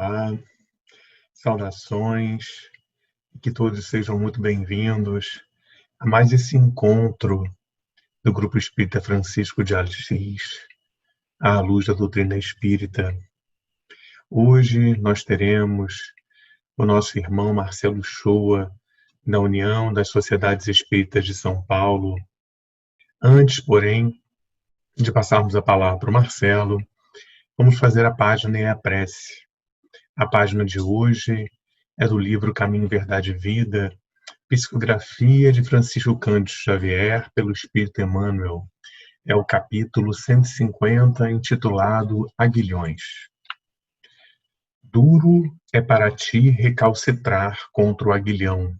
Olá, saudações, que todos sejam muito bem-vindos a mais esse encontro do Grupo Espírita Francisco de Assis, à luz da doutrina espírita. Hoje nós teremos o nosso irmão Marcelo Shoa, da União das Sociedades Espíritas de São Paulo. Antes, porém, de passarmos a palavra para o Marcelo, vamos fazer a página e a prece. A página de hoje é do livro Caminho, Verdade e Vida, Psicografia de Francisco Cândido Xavier, pelo Espírito Emmanuel. É o capítulo 150, intitulado Aguilhões. Duro é para ti recalcitrar contra o aguilhão.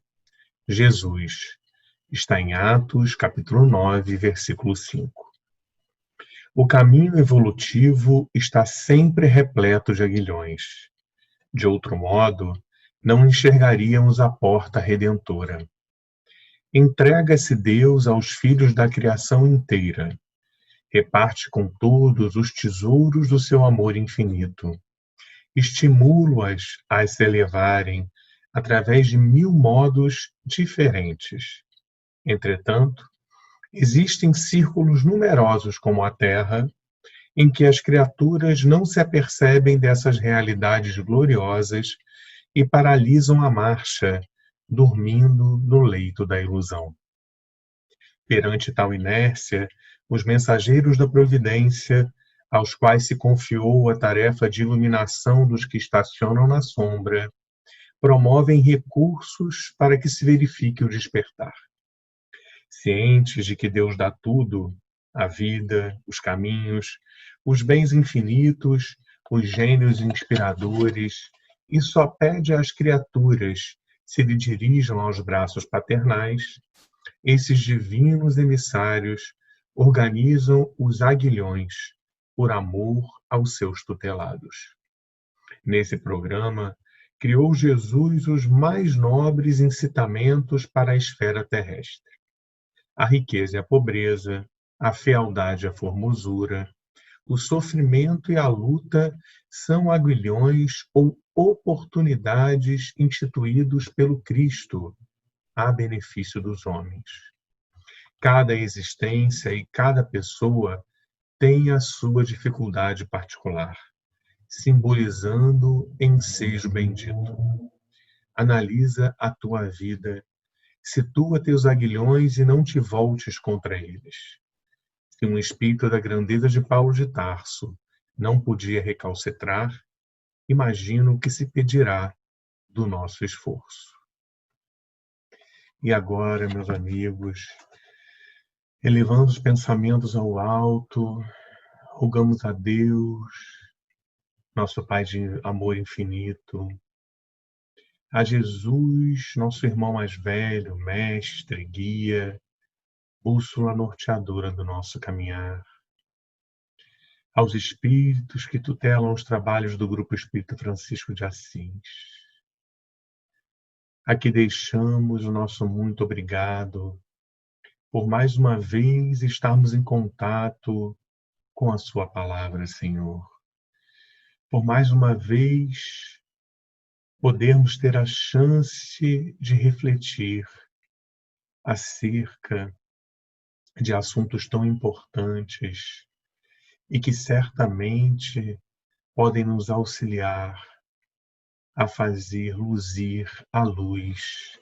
Jesus. Está em Atos, capítulo 9, versículo 5. O caminho evolutivo está sempre repleto de aguilhões. De outro modo, não enxergaríamos a porta redentora. Entrega-se Deus aos filhos da criação inteira. Reparte com todos os tesouros do seu amor infinito. Estimula-as a se elevarem através de 1000 modos diferentes. Entretanto, existem círculos numerosos como a Terra, em que as criaturas não se apercebem dessas realidades gloriosas e paralisam a marcha, dormindo no leito da ilusão. Perante tal inércia, os mensageiros da providência, aos quais se confiou a tarefa de iluminação dos que estacionam na sombra, promovem recursos para que se verifique o despertar. Cientes de que Deus dá tudo, a vida, os caminhos, os bens infinitos, os gênios inspiradores, e só pede às criaturas se lhe dirijam aos braços paternais, esses divinos emissários organizam os aguilhões por amor aos seus tutelados. Nesse programa, criou Jesus os mais nobres incitamentos para a esfera terrestre. A riqueza e a pobreza, a fealdade e a formosura, o sofrimento e a luta são aguilhões ou oportunidades instituídos pelo Cristo a benefício dos homens. Cada existência e cada pessoa tem a sua dificuldade particular, simbolizando ensejo bendito. Analisa a tua vida, situa teus aguilhões e não te voltes contra eles. Se um espírito da grandeza de Paulo de Tarso não podia recalcitrar, imagino o que se pedirá do nosso esforço. E agora, meus amigos, elevando os pensamentos ao alto, rogamos a Deus, nosso Pai de amor infinito, a Jesus, nosso irmão mais velho, mestre, guia, bússola norteadora do nosso caminhar, aos espíritos que tutelam os trabalhos do Grupo Espírita Francisco de Assis. Aqui deixamos o nosso muito obrigado por mais uma vez estarmos em contato com a sua palavra, Senhor. Por mais uma vez podermos ter a chance de refletir acerca de assuntos tão importantes e que certamente podem nos auxiliar a fazer luzir a luz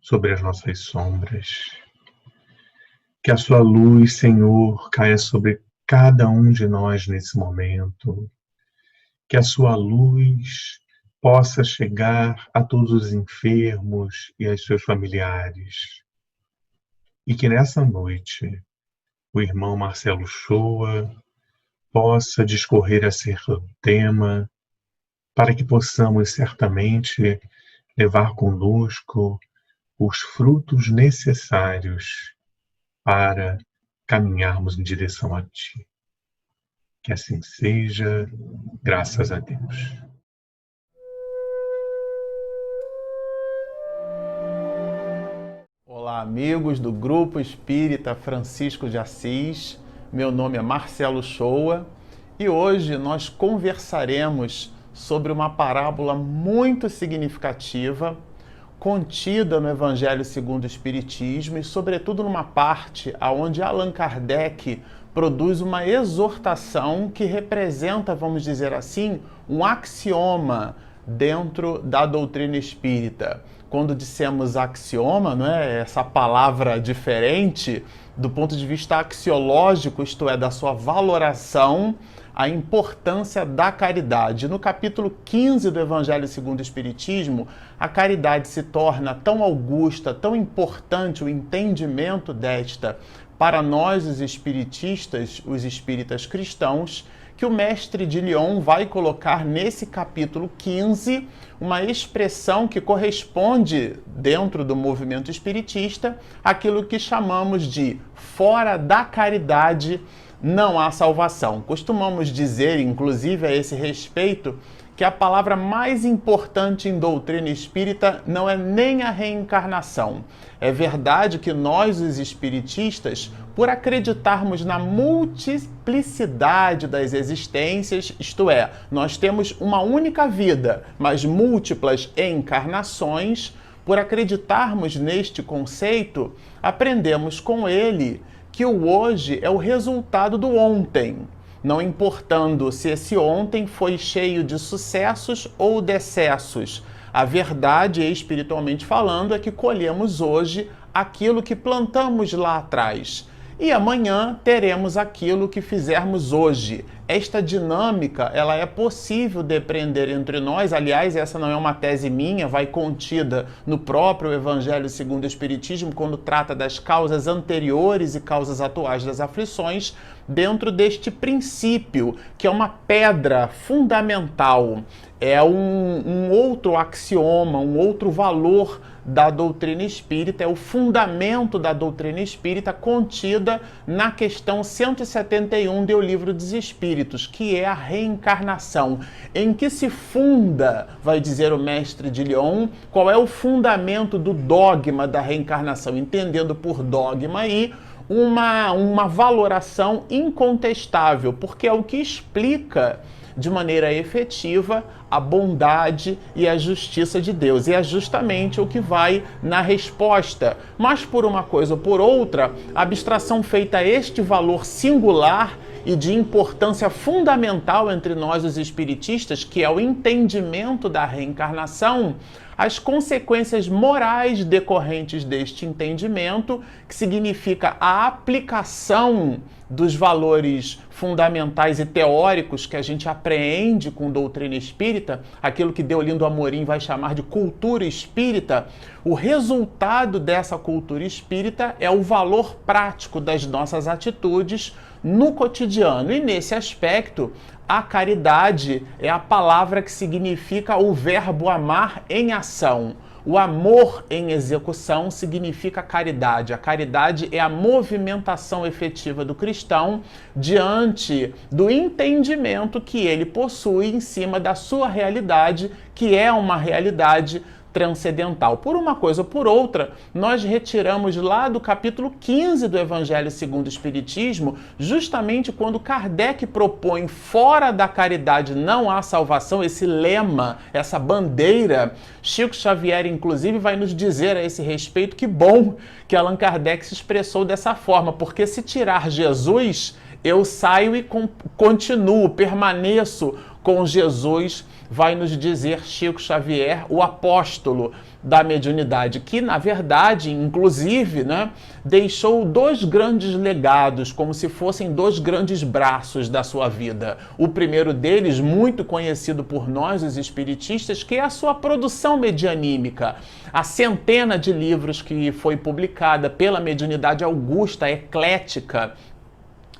sobre as nossas sombras. Que a sua luz, Senhor, caia sobre cada um de nós nesse momento. Que a sua luz possa chegar a todos os enfermos e aos seus familiares. E que nessa noite o irmão Marcelo Shoa possa discorrer acerca do tema, para que possamos certamente levar conosco os frutos necessários para caminharmos em direção a Ti. Que assim seja, graças a Deus. Olá, amigos do Grupo Espírita Francisco de Assis. Meu nome é Marcelo Shoa e hoje nós conversaremos sobre uma parábola muito significativa, contida no Evangelho segundo o Espiritismo e, sobretudo, numa parte onde Allan Kardec produz uma exortação que representa, vamos dizer assim, um axioma dentro da doutrina espírita. Quando dissemos axioma, não é? Essa palavra diferente, do ponto de vista axiológico, isto é, da sua valoração, a importância da caridade. No capítulo 15 do Evangelho segundo o Espiritismo, a caridade se torna tão augusta, tão importante o entendimento desta para nós, os espiritistas, os espíritas cristãos, que o mestre de Lyon vai colocar nesse capítulo 15 uma expressão que corresponde, dentro do movimento espiritista, àquilo que chamamos de fora da caridade não há salvação. Costumamos dizer, inclusive a esse respeito, que a palavra mais importante em doutrina espírita não é nem a reencarnação. É verdade que nós, os espiritistas, por acreditarmos na multiplicidade das existências, isto é, nós temos uma única vida, mas múltiplas encarnações, por acreditarmos neste conceito, aprendemos com ele que o hoje é o resultado do ontem, não importando se esse ontem foi cheio de sucessos ou decessos. A verdade, espiritualmente falando, é que colhemos hoje aquilo que plantamos lá atrás. E amanhã teremos aquilo que fizermos hoje. Esta dinâmica, ela é possível depreender entre nós. Aliás, essa não é uma tese minha, vai contida no próprio Evangelho segundo o Espiritismo, quando trata das causas anteriores e causas atuais das aflições, dentro deste princípio, que é uma pedra fundamental, é um outro axioma, um outro valor da doutrina espírita, é o fundamento da doutrina espírita contida na questão 171 do Livro dos Espíritos, que é a reencarnação. Em que se funda, vai dizer o mestre de Lyon, qual é o fundamento do dogma da reencarnação, entendendo por dogma aí uma valoração incontestável, porque é o que explica de maneira efetiva a bondade e a justiça de Deus. E é justamente o que vai na resposta. Mas por uma coisa ou por outra, a abstração feita a este valor singular e de importância fundamental entre nós, os espiritistas, que é o entendimento da reencarnação, as consequências morais decorrentes deste entendimento, que significa a aplicação dos valores fundamentais e teóricos que a gente apreende com doutrina espírita, aquilo que Deolindo Amorim vai chamar de cultura espírita. O resultado dessa cultura espírita é o valor prático das nossas atitudes no cotidiano. E nesse aspecto, a caridade é a palavra que significa o verbo amar em ação. O amor em execução significa caridade. A caridade é a movimentação efetiva do cristão diante do entendimento que ele possui em cima da sua realidade, que é uma realidade transcendental. Por uma coisa ou por outra, nós retiramos lá do capítulo 15 do Evangelho segundo o Espiritismo, justamente quando Kardec propõe fora da caridade não há salvação, esse lema, essa bandeira. Chico Xavier, inclusive, vai nos dizer a esse respeito que bom que Allan Kardec se expressou dessa forma, porque se tirar Jesus, eu saio e continuo, permaneço com Jesus, vai nos dizer Chico Xavier, o apóstolo da mediunidade, que, na verdade, inclusive, deixou dois grandes legados, como se fossem dois grandes braços da sua vida. O primeiro deles, muito conhecido por nós, os espiritistas, que é a sua produção medianímica. A centena de livros que foi publicada pela mediunidade augusta, eclética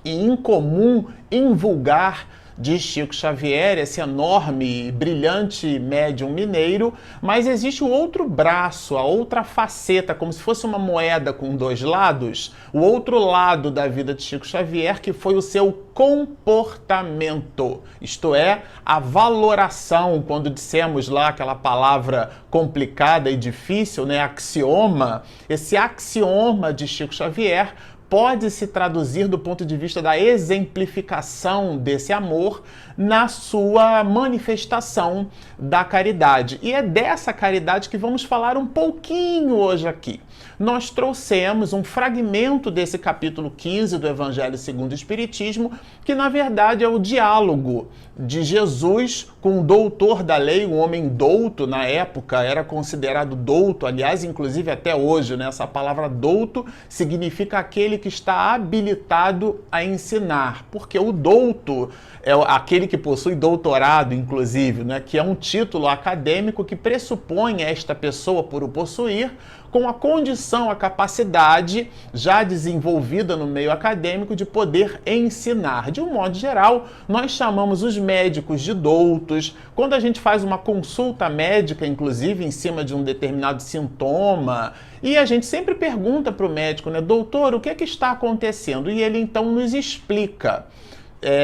e incomum, invulgar, de Chico Xavier, esse enorme e brilhante médium mineiro, mas existe o outro braço, a outra faceta, como se fosse uma moeda com dois lados, o outro lado da vida de Chico Xavier, que foi o seu comportamento, isto é, a valoração, quando dissemos lá aquela palavra complicada e difícil, axioma, esse axioma de Chico Xavier pode se traduzir do ponto de vista da exemplificação desse amor na sua manifestação da caridade. E é dessa caridade que vamos falar um pouquinho hoje aqui. Nós trouxemos um fragmento desse capítulo 15 do Evangelho segundo o Espiritismo, que na verdade é o diálogo de Jesus com o doutor da lei, um homem douto na época, era considerado douto, aliás, inclusive até hoje, né? Essa palavra douto significa aquele que está habilitado a ensinar, porque o douto é aquele que possui doutorado, inclusive, né? Que é um título acadêmico que pressupõe esta pessoa, por o possuir, com a condição, a capacidade já desenvolvida no meio acadêmico de poder ensinar. De um modo geral, nós chamamos os médicos de doutos. Quando a gente faz uma consulta médica, inclusive, em cima de um determinado sintoma, e a gente sempre pergunta para o médico, né, doutor, o que é que está acontecendo? E ele então nos explica.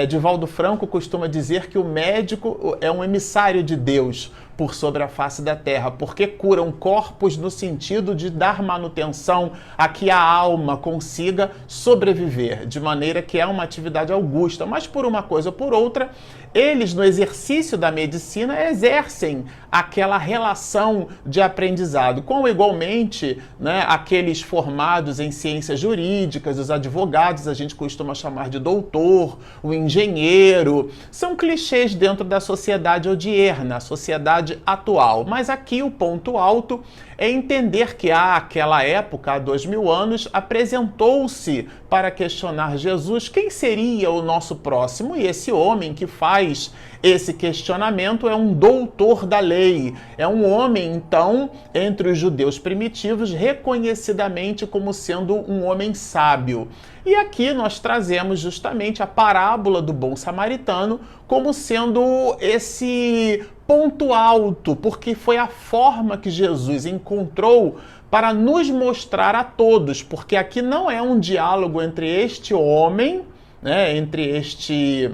Divaldo Franco costuma dizer que o médico é um emissário de Deus por sobre a face da terra, porque curam corpos no sentido de dar manutenção a que a alma consiga sobreviver, de maneira que é uma atividade augusta. Mas por uma coisa ou por outra, eles no exercício da medicina exercem aquela relação de aprendizado, como igualmente, né, aqueles formados em ciências jurídicas, os advogados, a gente costuma chamar de doutor, o engenheiro, são clichês dentro da sociedade odierna, a sociedade atual. Mas aqui o ponto alto é entender que àquela época, há 2000 anos, apresentou-se para questionar Jesus quem seria o nosso próximo, e esse homem que faz esse questionamento é um doutor da lei, é um homem, então, entre os judeus primitivos, reconhecidamente como sendo um homem sábio. E aqui nós trazemos justamente a parábola do bom samaritano como sendo esse ponto alto, porque foi a forma que Jesus encontrou para nos mostrar a todos, porque aqui não é um diálogo entre este homem, né, entre este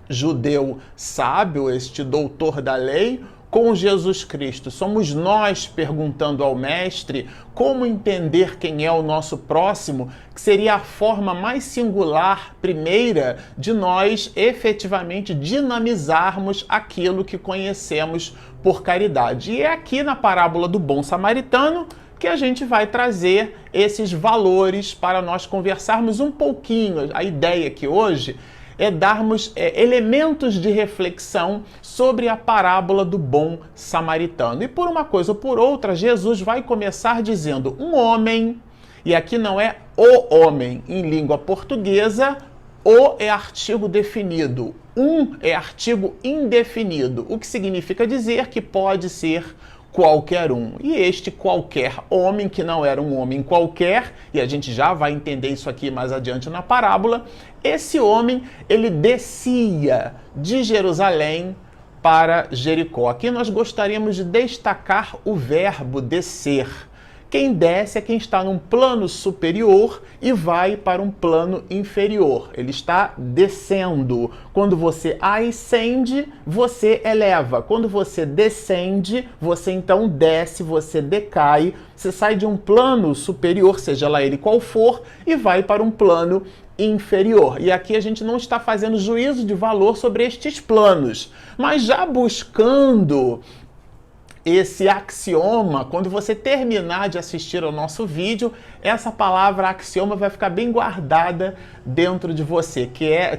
judeu sábio, este doutor da lei, com Jesus Cristo. Somos nós perguntando ao Mestre como entender quem é o nosso próximo, que seria a forma mais singular, primeira, de nós efetivamente dinamizarmos aquilo que conhecemos por caridade. E é aqui na parábola do bom samaritano que a gente vai trazer esses valores para nós conversarmos um pouquinho. A ideia aqui hoje é darmos elementos de reflexão sobre a parábola do bom samaritano. E por uma coisa ou por outra, Jesus vai começar dizendo um homem, e aqui não é o homem, em língua portuguesa, o é artigo definido, um é artigo indefinido, o que significa dizer que pode ser qualquer um. E este qualquer homem, que não era um homem qualquer, e a gente já vai entender isso aqui mais adiante na parábola, esse homem, ele descia de Jerusalém para Jericó. Aqui nós gostaríamos de destacar o verbo descer. Quem desce é quem está num plano superior e vai para um plano inferior. Ele está descendo. Quando você ascende, você eleva. Quando você descende, você então desce, você decai. Você sai de um plano superior, seja lá ele qual for, e vai para um plano inferior. E aqui a gente não está fazendo juízo de valor sobre estes planos, mas já buscando esse axioma, quando você terminar de assistir ao nosso vídeo, essa palavra axioma vai ficar bem guardada dentro de você,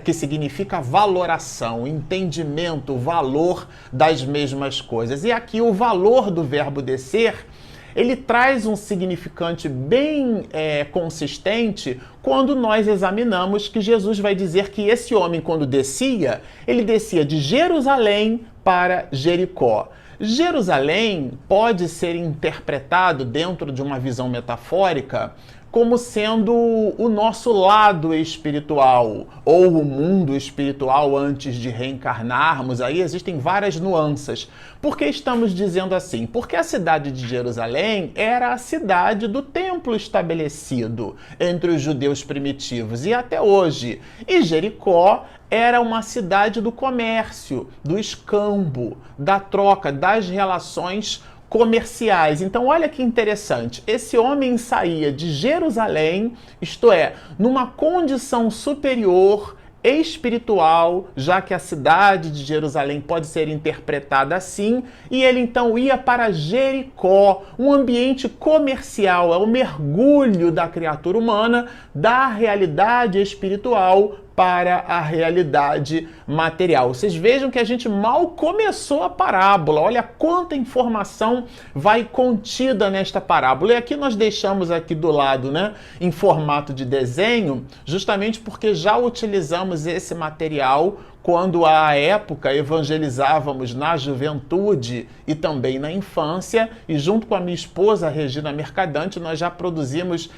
que significa valoração, entendimento, valor das mesmas coisas. E aqui o valor do verbo descer, ele traz um significante bem consistente quando nós examinamos que Jesus vai dizer que esse homem, quando descia, ele descia de Jerusalém para Jericó. Jerusalém pode ser interpretado dentro de uma visão metafórica como sendo o nosso lado espiritual, ou o mundo espiritual antes de reencarnarmos. Aí existem várias nuances. Por que estamos dizendo assim? Porque a cidade de Jerusalém era a cidade do templo estabelecido entre os judeus primitivos e até hoje. E Jericó era uma cidade do comércio, do escambo, da troca, das relações comerciais. Então, olha que interessante. Esse homem saía de Jerusalém, isto é, numa condição superior espiritual, já que a cidade de Jerusalém pode ser interpretada assim, e ele então ia para Jericó, um ambiente comercial, é o mergulho da criatura humana da realidade espiritual para a realidade material. Vocês vejam que a gente mal começou a parábola. Olha quanta informação vai contida nesta parábola. E aqui nós deixamos aqui do lado, né, em formato de desenho, justamente porque já utilizamos esse material quando à época evangelizávamos na juventude e também na infância, e junto com a minha esposa Regina Mercadante nós já produzimos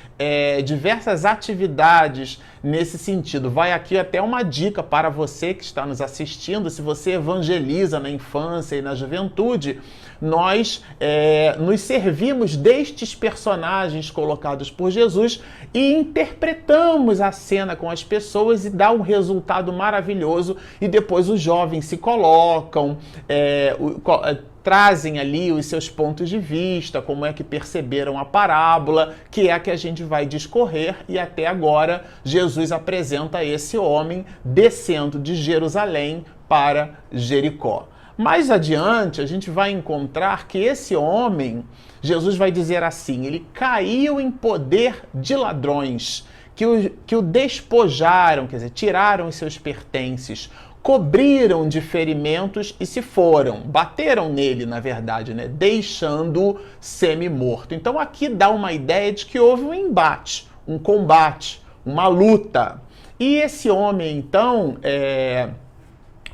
diversas atividades nesse sentido. Vai aqui até uma dica para você que está nos assistindo: se você evangeliza na infância e na juventude, nós nos servimos destes personagens colocados por Jesus e interpretamos a cena com as pessoas, e dá um resultado maravilhoso. E depois os jovens se colocam, trazem ali os seus pontos de vista, como é que perceberam a parábola, que é a que a gente vai discorrer. E até agora Jesus apresenta esse homem descendo de Jerusalém para Jericó. Mais adiante, a gente vai encontrar que esse homem, Jesus vai dizer assim, ele caiu em poder de ladrões, que o despojaram, quer dizer, tiraram os seus pertences, cobriram de ferimentos e se foram, bateram nele, na verdade, né, deixando-o semi-morto. Então aqui dá uma ideia de que houve um embate, um combate, uma luta. E esse homem, então,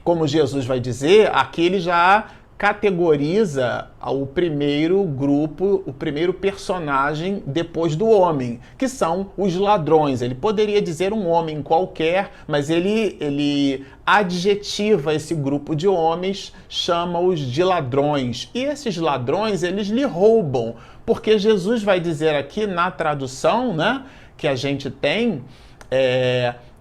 como Jesus vai dizer, aqui ele já categoriza o primeiro grupo, o primeiro personagem depois do homem, que são os ladrões. Ele poderia dizer um homem qualquer, mas ele adjetiva esse grupo de homens, chama-os de ladrões. E esses ladrões, eles lhe roubam, porque Jesus vai dizer aqui na tradução, né, que a gente tem,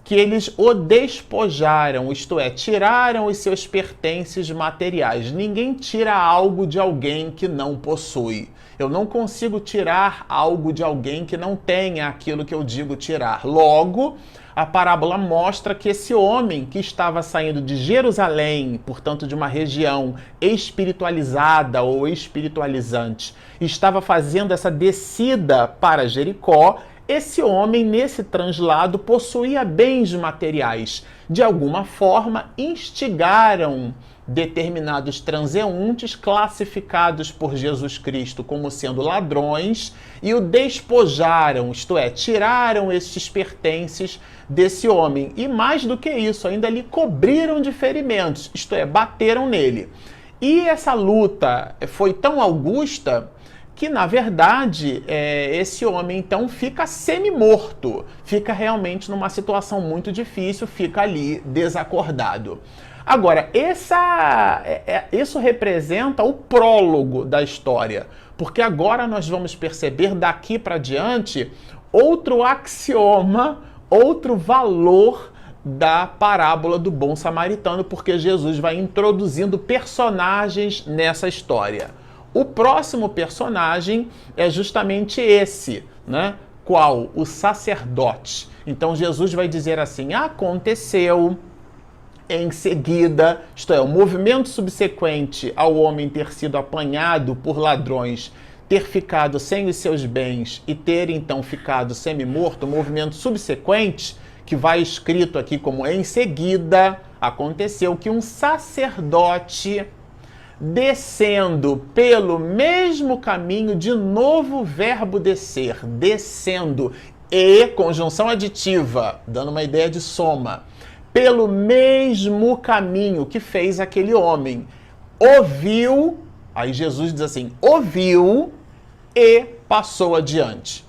que eles o despojaram, isto é, tiraram os seus pertences materiais. Ninguém tira algo de alguém que não possui. Eu não consigo tirar algo de alguém que não tenha aquilo que eu digo tirar. Logo, a parábola mostra que esse homem que estava saindo de Jerusalém, portanto de uma região espiritualizada ou espiritualizante, estava fazendo essa descida para Jericó. Esse homem, nesse translado, possuía bens materiais. De alguma forma, instigaram determinados transeuntes classificados por Jesus Cristo como sendo ladrões e o despojaram, isto é, tiraram estes pertences desse homem. E mais do que isso, ainda lhe cobriram de ferimentos, isto é, bateram nele. E essa luta foi tão augusta que, na verdade, esse homem, então, fica semi-morto, fica realmente numa situação muito difícil, fica ali desacordado. Agora, isso representa o prólogo da história, porque agora nós vamos perceber daqui para diante outro axioma, outro valor da parábola do bom samaritano, porque Jesus vai introduzindo personagens nessa história. O próximo personagem é justamente esse, né? Qual? O sacerdote. Então Jesus vai dizer assim: aconteceu em seguida, isto é, o movimento subsequente ao homem ter sido apanhado por ladrões, ter ficado sem os seus bens e ter então ficado semi-morto, o movimento subsequente, que vai escrito aqui como em seguida, aconteceu que um sacerdote, descendo pelo mesmo caminho, de novo o verbo descer, descendo, e conjunção aditiva, dando uma ideia de soma, pelo mesmo caminho que fez aquele homem, ouviu, aí Jesus diz assim, ouviu e passou adiante.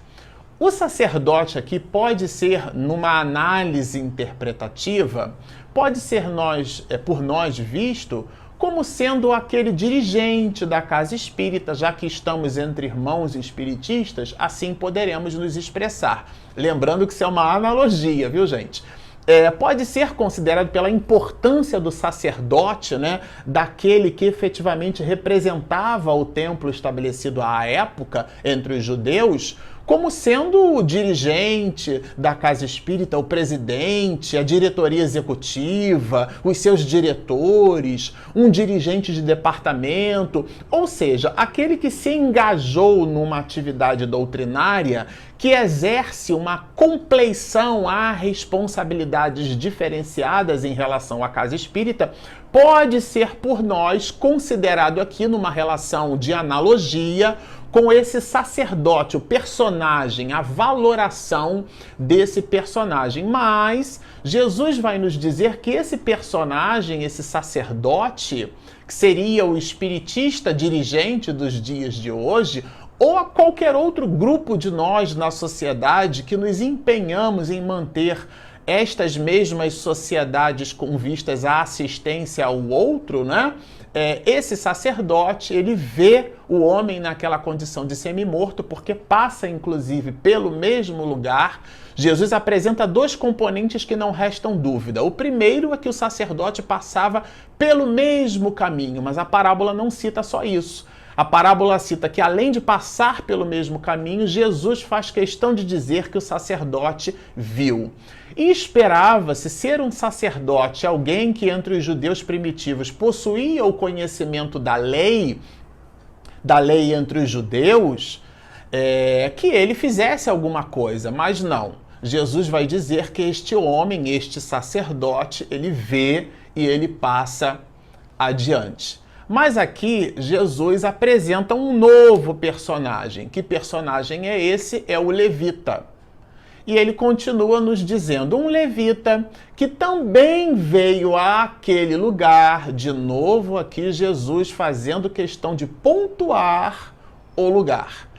O sacerdote aqui pode ser, numa análise interpretativa, pode ser por nós visto como sendo aquele dirigente da casa espírita, já que estamos entre irmãos espiritistas, assim poderemos nos expressar. Lembrando que isso é uma analogia, viu, gente? pode ser considerado pela importância do sacerdote, né, daquele que efetivamente representava o templo estabelecido à época entre os judeus, como sendo o dirigente da casa espírita, o presidente, a diretoria executiva, os seus diretores, um dirigente de departamento, ou seja, aquele que se engajou numa atividade doutrinária que exerce uma compleição a responsabilidades diferenciadas em relação à casa espírita, pode ser por nós considerado aqui numa relação de analogia com esse sacerdote, o personagem, a valoração desse personagem. Mas Jesus vai nos dizer que esse personagem, esse sacerdote, que seria o espiritista dirigente dos dias de hoje, ou a qualquer outro grupo de nós na sociedade que nos empenhamos em manter estas mesmas sociedades com vistas à assistência ao outro, né? Esse sacerdote, ele vê o homem naquela condição de semi-morto, porque passa, inclusive, pelo mesmo lugar. Jesus apresenta dois componentes que não restam dúvida. O primeiro é que o sacerdote passava pelo mesmo caminho, mas a parábola não cita só isso. A parábola cita que, além de passar pelo mesmo caminho, Jesus faz questão de dizer que o sacerdote viu. E esperava-se ser um sacerdote, alguém que entre os judeus primitivos possuía o conhecimento da lei entre os judeus, que ele fizesse alguma coisa, mas não. Jesus vai dizer que este homem, este sacerdote, ele vê e ele passa adiante. Mas aqui Jesus apresenta um novo personagem. Que personagem é esse? É o levita. E ele continua nos dizendo, um levita que também veio àquele lugar, de novo aqui Jesus fazendo questão de pontuar o lugar.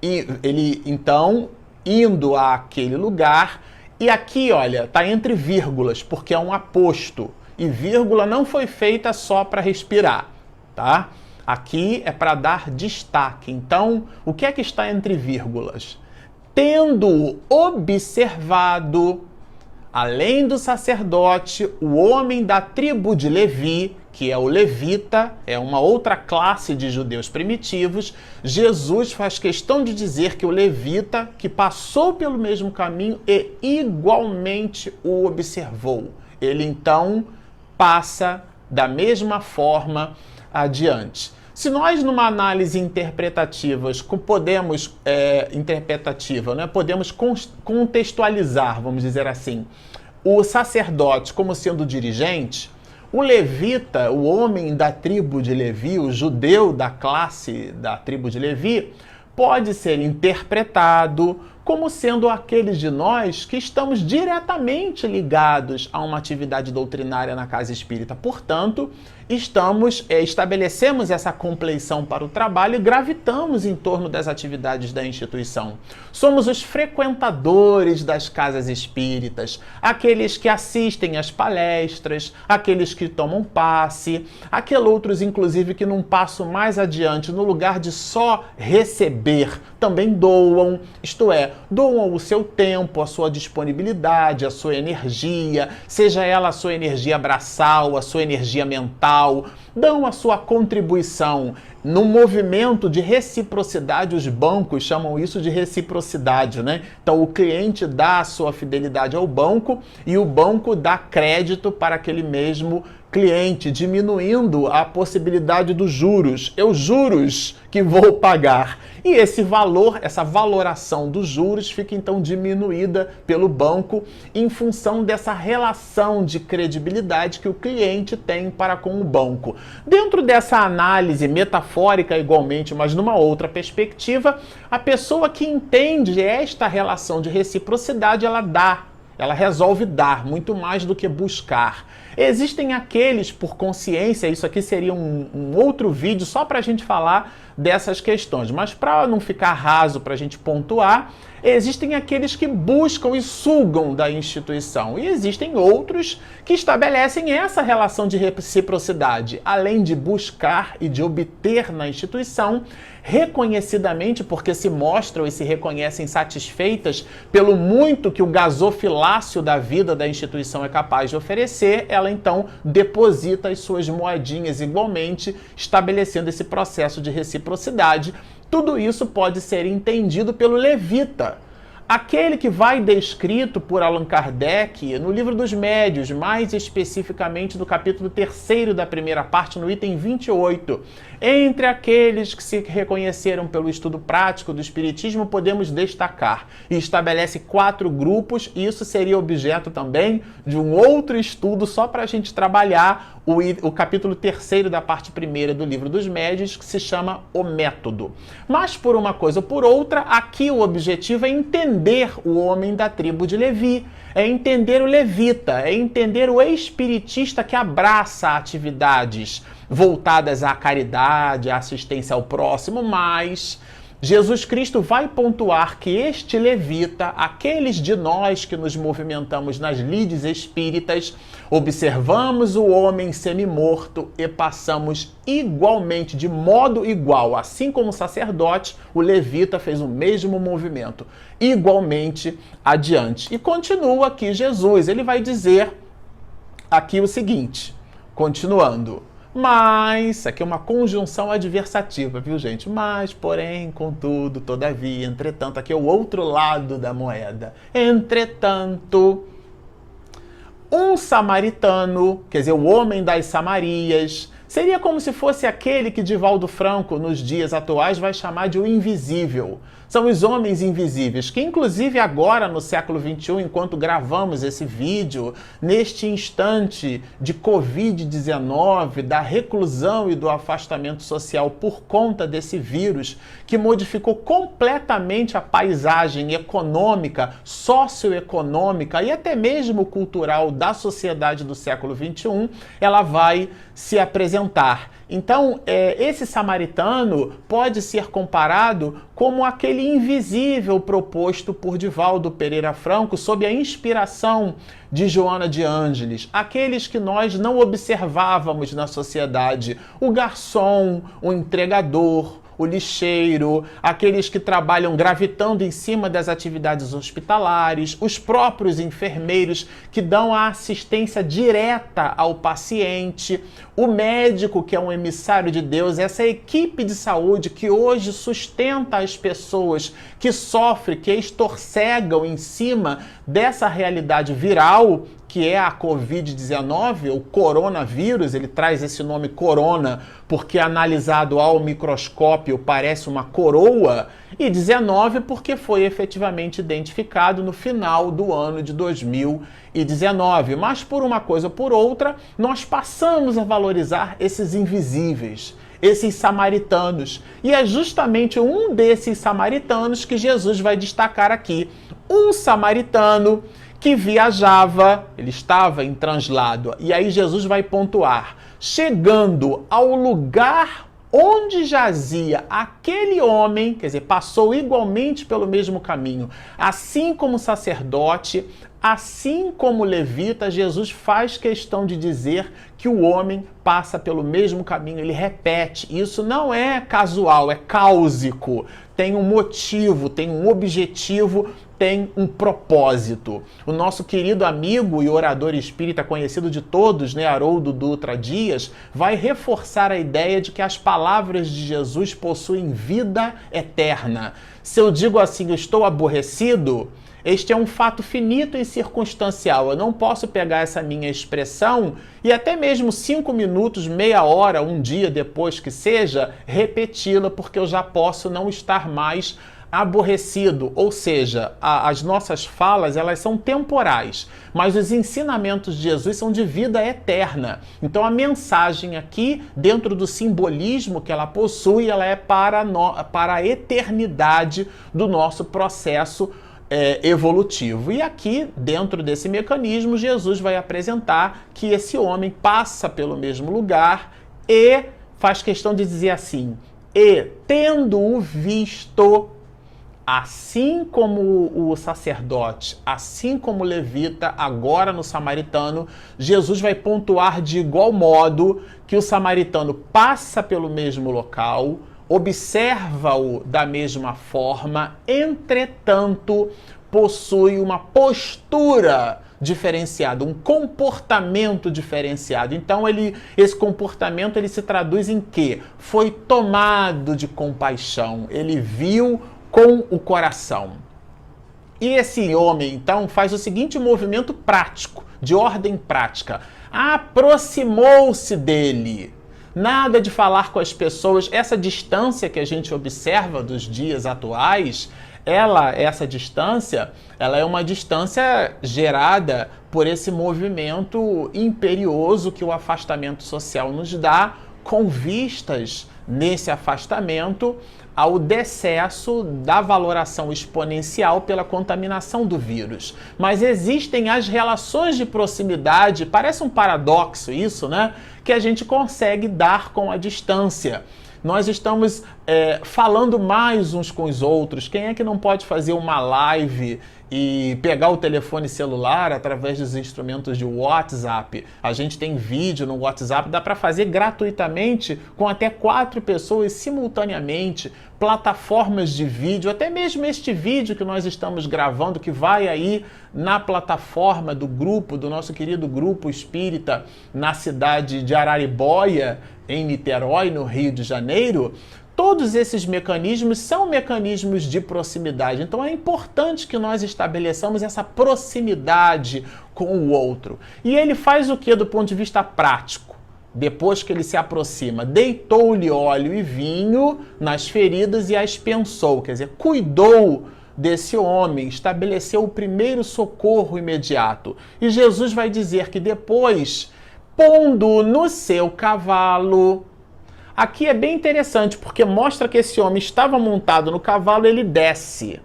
E ele, então, indo àquele lugar, e aqui, olha, está entre vírgulas, porque é um aposto, e vírgula não foi feita só para respirar, tá? Aqui é para dar destaque. Então, o que é que está entre vírgulas? Tendo observado, além do sacerdote, o homem da tribo de Levi, que é o levita, é uma outra classe de judeus primitivos, Jesus faz questão de dizer que o levita, que passou pelo mesmo caminho e igualmente o observou, ele então passa da mesma forma adiante. Se nós, numa análise interpretativa, podemos contextualizar, vamos dizer assim, o sacerdote como sendo dirigente, o levita, o homem da tribo de Levi, o judeu da classe da tribo de Levi, pode ser interpretado como sendo aqueles de nós que estamos diretamente ligados a uma atividade doutrinária na casa espírita. Portanto, estabelecemos essa compleição para o trabalho e gravitamos em torno das atividades da instituição. Somos os frequentadores das casas espíritas, aqueles que assistem às palestras, aqueles que tomam passe, aqueles outros, inclusive, que num passo mais adiante, no lugar de só receber, também doam, isto é, doam o seu tempo, a sua disponibilidade, a sua energia, seja ela a sua energia braçal, a sua energia mental, dão a sua contribuição no movimento de reciprocidade. Os bancos chamam isso de reciprocidade, né? Então o cliente dá a sua fidelidade ao banco e o banco dá crédito para aquele mesmo cliente, diminuindo a possibilidade dos juros. Eu juros que vou pagar. E esse valor, essa valoração dos juros fica então diminuída pelo banco em função dessa relação de credibilidade que o cliente tem para com o banco. Dentro dessa análise metafórica igualmente, mas numa outra perspectiva, a pessoa que entende esta relação de reciprocidade, ela resolve dar, muito mais do que buscar. Existem aqueles por consciência, isso aqui seria um outro vídeo só para a gente falar dessas questões. Mas para não ficar raso, para a gente pontuar, existem aqueles que buscam e sugam da instituição, e existem outros que estabelecem essa relação de reciprocidade, além de buscar e de obter na instituição, reconhecidamente, porque se mostram e se reconhecem satisfeitas pelo muito que o gasofilácio da vida da instituição é capaz de oferecer, ela então deposita as suas moedinhas igualmente, estabelecendo esse processo de reciprocidade. Tudo isso pode ser entendido pelo levita, aquele que vai descrito por Allan Kardec no Livro dos Médiuns, mais especificamente no capítulo 3º da primeira parte, no item 28. Entre aqueles que se reconheceram pelo estudo prático do Espiritismo, podemos destacar, e estabelece 4 grupos, e isso seria objeto também de um outro estudo só para a gente trabalhar o capítulo 3º da parte 1ª do Livro dos Médiuns, que se chama O Método. Mas por uma coisa ou por outra, aqui o objetivo é entender o homem da tribo de Levi, é entender o levita, é entender o espiritista que abraça atividades voltadas à caridade, à assistência ao próximo, mas Jesus Cristo vai pontuar que este levita, aqueles de nós que nos movimentamos nas lides espíritas, observamos o homem semi-morto e passamos igualmente, de modo igual, assim como o sacerdote, o levita fez o mesmo movimento, igualmente adiante. E continua aqui Jesus, ele vai dizer aqui o seguinte, continuando: mas, aqui é uma conjunção adversativa, viu, gente? Mas, porém, contudo, todavia, entretanto, aqui é o outro lado da moeda. Entretanto, um samaritano, quer dizer, o homem das Samarias, seria como se fosse aquele que Divaldo Franco, nos dias atuais, vai chamar de o invisível. São os homens invisíveis, que inclusive agora, no século XXI, enquanto gravamos esse vídeo, neste instante de Covid-19, da reclusão e do afastamento social por conta desse vírus, que modificou completamente a paisagem econômica, socioeconômica e até mesmo cultural da sociedade do século XXI, ela vai se apresentar. Então, esse samaritano pode ser comparado como aquele invisível proposto por Divaldo Pereira Franco sob a inspiração de Joana de Ângeles, aqueles que nós não observávamos na sociedade, o garçom, o entregador, o lixeiro, aqueles que trabalham gravitando em cima das atividades hospitalares, os próprios enfermeiros que dão a assistência direta ao paciente, o médico que é um emissário de Deus, essa equipe de saúde que hoje sustenta as pessoas que sofrem, que estorcegam em cima dessa realidade viral, que é a Covid-19, o coronavírus. Ele traz esse nome corona porque analisado ao microscópio parece uma coroa, e 19 porque foi efetivamente identificado no final do ano de 2019. Mas por uma coisa ou por outra, nós passamos a valorizar esses invisíveis, esses samaritanos. E é justamente um desses samaritanos que Jesus vai destacar aqui. Um samaritano que viajava, ele estava em translado, e aí Jesus vai pontuar, chegando ao lugar onde jazia aquele homem, quer dizer, passou igualmente pelo mesmo caminho, assim como o sacerdote, assim como o levita, Jesus faz questão de dizer que o homem passa pelo mesmo caminho, ele repete. Isso não é casual, é cáusico, tem um motivo, tem um objetivo, tem um propósito. O nosso querido amigo e orador espírita conhecido de todos, né, Haroldo Dutra Dias, vai reforçar a ideia de que as palavras de Jesus possuem vida eterna. Se eu digo assim, eu estou aborrecido, este é um fato finito e circunstancial. Eu não posso pegar essa minha expressão e até mesmo 5 minutos, meia hora, um dia depois que seja, repeti-la, porque eu já posso não estar mais aborrecido. Ou seja, as nossas falas, elas são temporais, mas os ensinamentos de Jesus são de vida eterna. Então a mensagem aqui, dentro do simbolismo que ela possui, ela é para a eternidade do nosso processo evolutivo. E aqui, dentro desse mecanismo, Jesus vai apresentar que esse homem passa pelo mesmo lugar e faz questão de dizer assim, E, tendo-o visto, assim como o sacerdote, assim como o levita, agora no samaritano, Jesus vai pontuar de igual modo que o samaritano passa pelo mesmo local, observa-o da mesma forma, entretanto, possui uma postura diferenciada, um comportamento diferenciado. Então, esse comportamento ele se traduz em quê? Foi tomado de compaixão, ele viu com o coração. E esse homem, então, faz o seguinte movimento prático, de ordem prática. Aproximou-se dele. Nada de falar com as pessoas. Essa distância que a gente observa dos dias atuais, essa distância, ela é uma distância gerada por esse movimento imperioso que o afastamento social nos dá, com vistas nesse afastamento ao decesso da valoração exponencial pela contaminação do vírus. Mas existem as relações de proximidade, parece um paradoxo isso, né? Que a gente consegue dar com a distância. Nós estamos falando mais uns com os outros. Quem é que não pode fazer uma live e pegar o telefone celular através dos instrumentos de WhatsApp? A gente tem vídeo no WhatsApp, dá para fazer gratuitamente com até 4 pessoas simultaneamente, plataformas de vídeo, até mesmo este vídeo que nós estamos gravando, que vai aí na plataforma do grupo, do nosso querido grupo espírita na cidade de Araribóia, em Niterói, no Rio de Janeiro. Todos esses mecanismos são mecanismos de proximidade. Então é importante que nós estabeleçamos essa proximidade com o outro. E ele faz o que do ponto de vista prático? Depois que ele se aproxima, deitou-lhe óleo e vinho nas feridas e as pensou, quer dizer, cuidou desse homem, estabeleceu o primeiro socorro imediato. E Jesus vai dizer que depois, pondo no seu cavalo. Aqui é bem interessante, porque mostra que esse homem estava montado no cavalo, ele desce.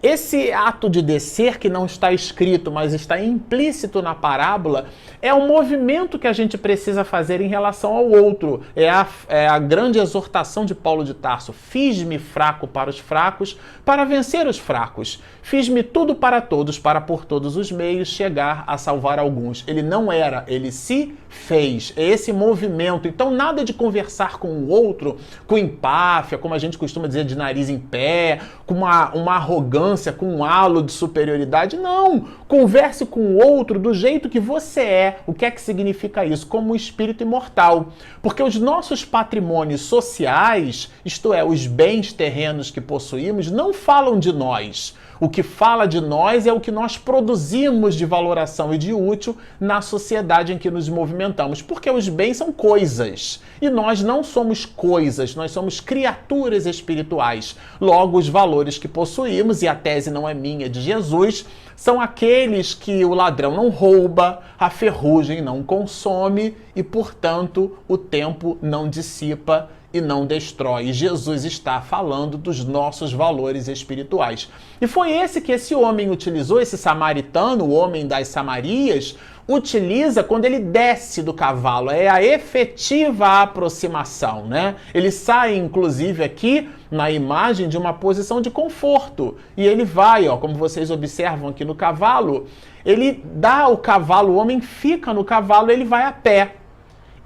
Esse ato de descer, que não está escrito, mas está implícito na parábola, é um movimento que a gente precisa fazer em relação ao outro. É a grande exortação de Paulo de Tarso. Fiz-me fraco para os fracos, para vencer os fracos. Fiz-me tudo para todos, para por todos os meios chegar a salvar alguns. Ele não era, ele se fez. É esse movimento. Então, nada de conversar com o outro com empáfia, como a gente costuma dizer, de nariz em pé, com uma arrogância, com um halo de superioridade. Não! Converse com o outro do jeito que você é. O que é que significa isso? Como um espírito imortal. Porque os nossos patrimônios sociais, isto é, os bens terrenos que possuímos, não falam de nós. O que fala de nós é o que nós produzimos de valoração e de útil na sociedade em que nos movimentamos. Porque os bens são coisas. E nós não somos coisas, nós somos criaturas espirituais. Logo, os valores que possuímos, e a tese não é minha, é de Jesus, são aqueles que o ladrão não rouba, a ferrugem não consome e, portanto, o tempo não dissipa e não destrói. Jesus está falando dos nossos valores espirituais. E foi esse homem utilizou, esse samaritano, o homem das Samarias, utiliza quando ele desce do cavalo. É a efetiva aproximação, né? Ele sai, inclusive, aqui na imagem de uma posição de conforto. E ele vai, ó, como vocês observam aqui no cavalo, ele dá o cavalo, o homem fica no cavalo, ele vai a pé.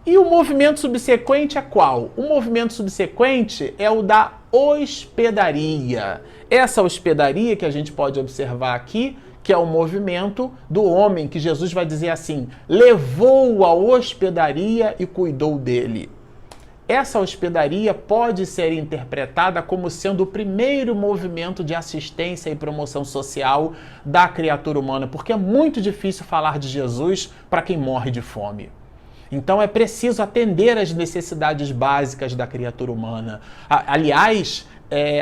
E o movimento subsequente é qual? O movimento subsequente é o da hospedaria. Essa hospedaria que a gente pode observar aqui, que é o movimento do homem, que Jesus vai dizer assim, levou-o à hospedaria e cuidou dele. Essa hospedaria pode ser interpretada como sendo o primeiro movimento de assistência e promoção social da criatura humana, porque é muito difícil falar de Jesus para quem morre de fome. Então é preciso atender às necessidades básicas da criatura humana. Aliás,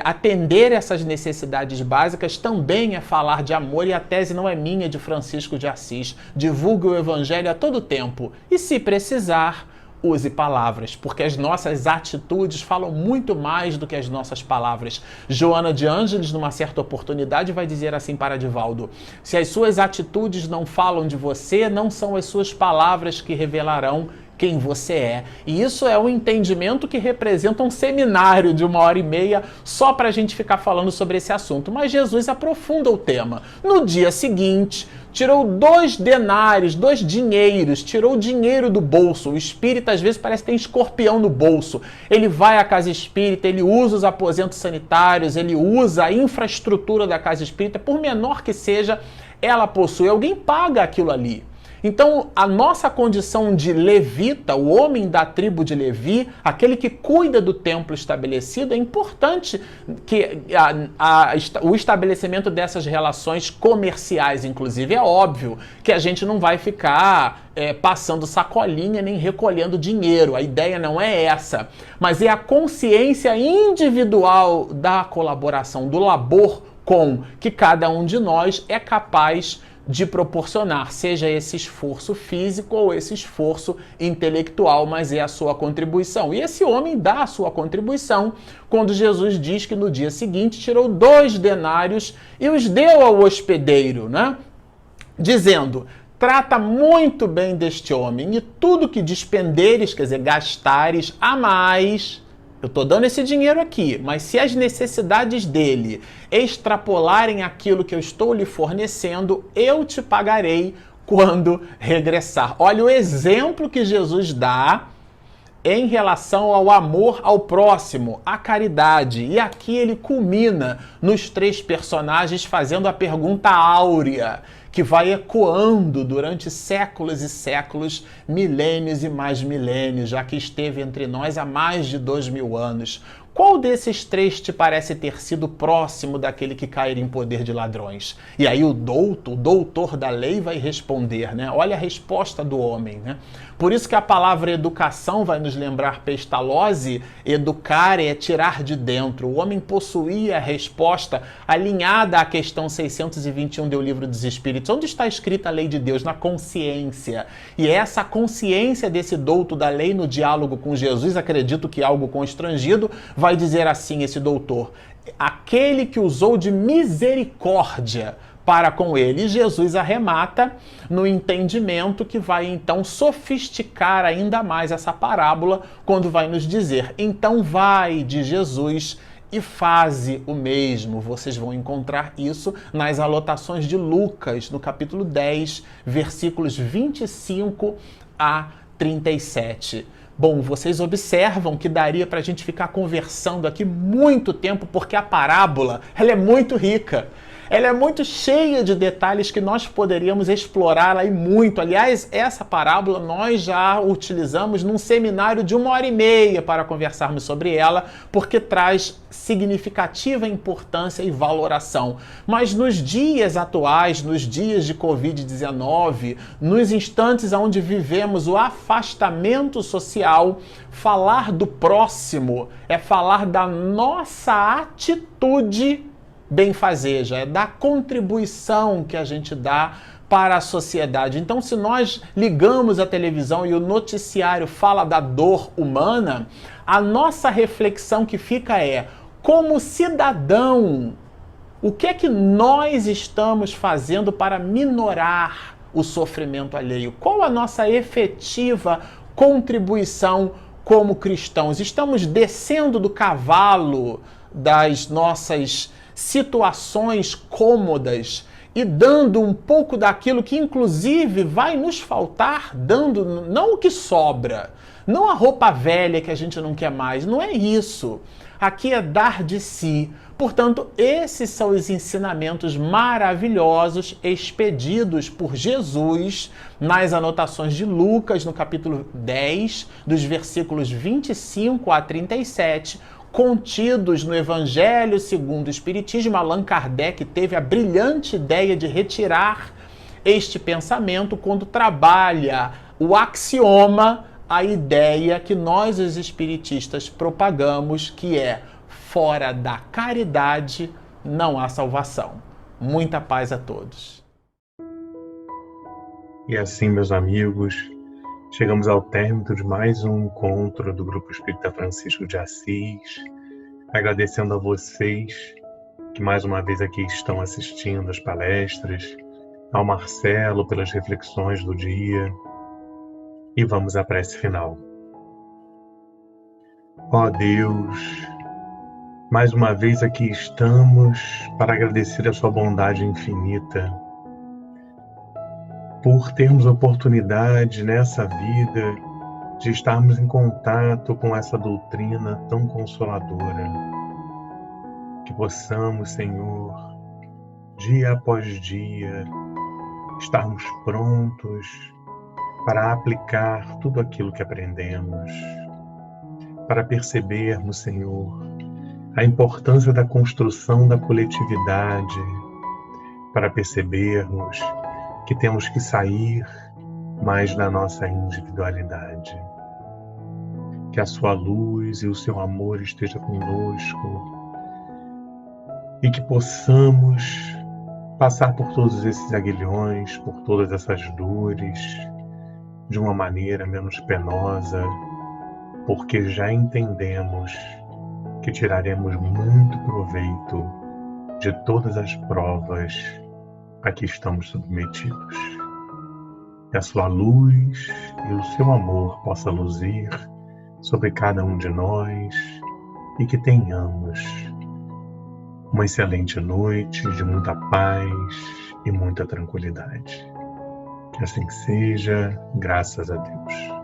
atender essas necessidades básicas também é falar de amor, e a tese não é minha, é de Francisco de Assis. Divulgue o evangelho a todo tempo e, se precisar, use palavras, porque as nossas atitudes falam muito mais do que as nossas palavras. Joana de Ângeles, numa certa oportunidade, vai dizer assim para Divaldo: se as suas atitudes não falam de você, não são as suas palavras que revelarão quem você é. E isso é um entendimento que representa um seminário de 1h30 só para a gente ficar falando sobre esse assunto. Mas Jesus aprofunda o tema. No dia seguinte, tirou 2 denários, 2 dinheiros, tirou o dinheiro do bolso. O espírita às vezes parece que tem escorpião no bolso. Ele vai à casa espírita, ele usa os aposentos sanitários, ele usa a infraestrutura da casa espírita, por menor que seja, ela possui. Alguém paga aquilo ali. Então, a nossa condição de levita, o homem da tribo de Levi, aquele que cuida do templo estabelecido, é importante que o estabelecimento dessas relações comerciais, inclusive. É óbvio que a gente não vai ficar passando sacolinha nem recolhendo dinheiro. A ideia não é essa, mas é a consciência individual da colaboração, do labor com que cada um de nós é capaz de proporcionar, seja esse esforço físico ou esse esforço intelectual, mas é a sua contribuição. E esse homem dá a sua contribuição quando Jesus diz que no dia seguinte tirou 2 denários e os deu ao hospedeiro, né? Dizendo: trata muito bem deste homem, e tudo que despenderes, quer dizer, gastares a mais, eu estou dando esse dinheiro aqui, mas se as necessidades dele extrapolarem aquilo que eu estou lhe fornecendo, eu te pagarei quando regressar. Olha o exemplo que Jesus dá em relação ao amor ao próximo, à caridade. E aqui ele culmina nos 3 personagens fazendo a pergunta áurea, que vai ecoando durante séculos e séculos, milênios e mais milênios, já que esteve entre nós há mais de 2000 anos. Qual desses 3 te parece ter sido próximo daquele que cair em poder de ladrões? E aí o doutor da lei vai responder, né? Olha a resposta do homem, né? Por isso que a palavra educação vai nos lembrar Pestalozzi. Educar é tirar de dentro. O homem possuía a resposta alinhada à questão 621 do Livro dos Espíritos. Onde está escrita a lei de Deus? Na consciência. E essa consciência desse douto da lei no diálogo com Jesus, acredito que algo constrangido, vai dizer assim esse doutor: aquele que usou de misericórdia para com ele. E Jesus arremata no entendimento que vai então sofisticar ainda mais essa parábola quando vai nos dizer: então vai de Jesus e faze o mesmo. Vocês vão encontrar isso nas anotações de Lucas, no capítulo 10, versículos 25 a 37. Bom, vocês observam que daria para a gente ficar conversando aqui muito tempo, porque a parábola ela é muito rica. Ela é muito cheia de detalhes que nós poderíamos explorar aí muito. Aliás, essa parábola nós já utilizamos num seminário de 1h30 para conversarmos sobre ela, porque traz significativa importância e valoração. Mas nos dias atuais, nos dias de Covid-19, nos instantes onde vivemos o afastamento social, falar do próximo é falar da nossa atitude benfazeja, é da contribuição que a gente dá para a sociedade. Então, se nós ligamos a televisão e o noticiário fala da dor humana, a nossa reflexão que fica é: como cidadão, o que é que nós estamos fazendo para minorar o sofrimento alheio? Qual a nossa efetiva contribuição como cristãos? Estamos descendo do cavalo das nossas situações cômodas e dando um pouco daquilo que inclusive vai nos faltar, dando não o que sobra, não a roupa velha que a gente não quer mais, não é isso. Aqui é dar de si. Portanto, esses são os ensinamentos maravilhosos expedidos por Jesus nas anotações de Lucas, no capítulo 10, dos versículos 25 a 37, contidos no Evangelho segundo o Espiritismo. Allan Kardec teve a brilhante ideia de retirar este pensamento quando trabalha o axioma, a ideia que nós, os espiritistas, propagamos, que é: fora da caridade não há salvação. Muita paz a todos. E assim, meus amigos, chegamos ao término de mais um encontro do Grupo Espírita Francisco de Assis, agradecendo a vocês que mais uma vez aqui estão assistindo as palestras, ao Marcelo pelas reflexões do dia, E vamos à prece final. Ó Deus, mais uma vez aqui estamos para agradecer a sua bondade infinita, por termos oportunidade nessa vida de estarmos em contato com essa doutrina tão consoladora. Que possamos, Senhor, dia após dia, estarmos prontos para aplicar tudo aquilo que aprendemos, para percebermos, Senhor, a importância da construção da coletividade, para percebermos que temos que sair mais da nossa individualidade. Que a sua luz e o seu amor esteja conosco e que possamos passar por todos esses aguilhões, por todas essas dores, de uma maneira menos penosa, porque já entendemos que tiraremos muito proveito de todas as provas a que estamos submetidos. Que a sua luz e o seu amor possa luzir sobre cada um de nós e que tenhamos uma excelente noite de muita paz e muita tranquilidade. Que assim seja, graças a Deus.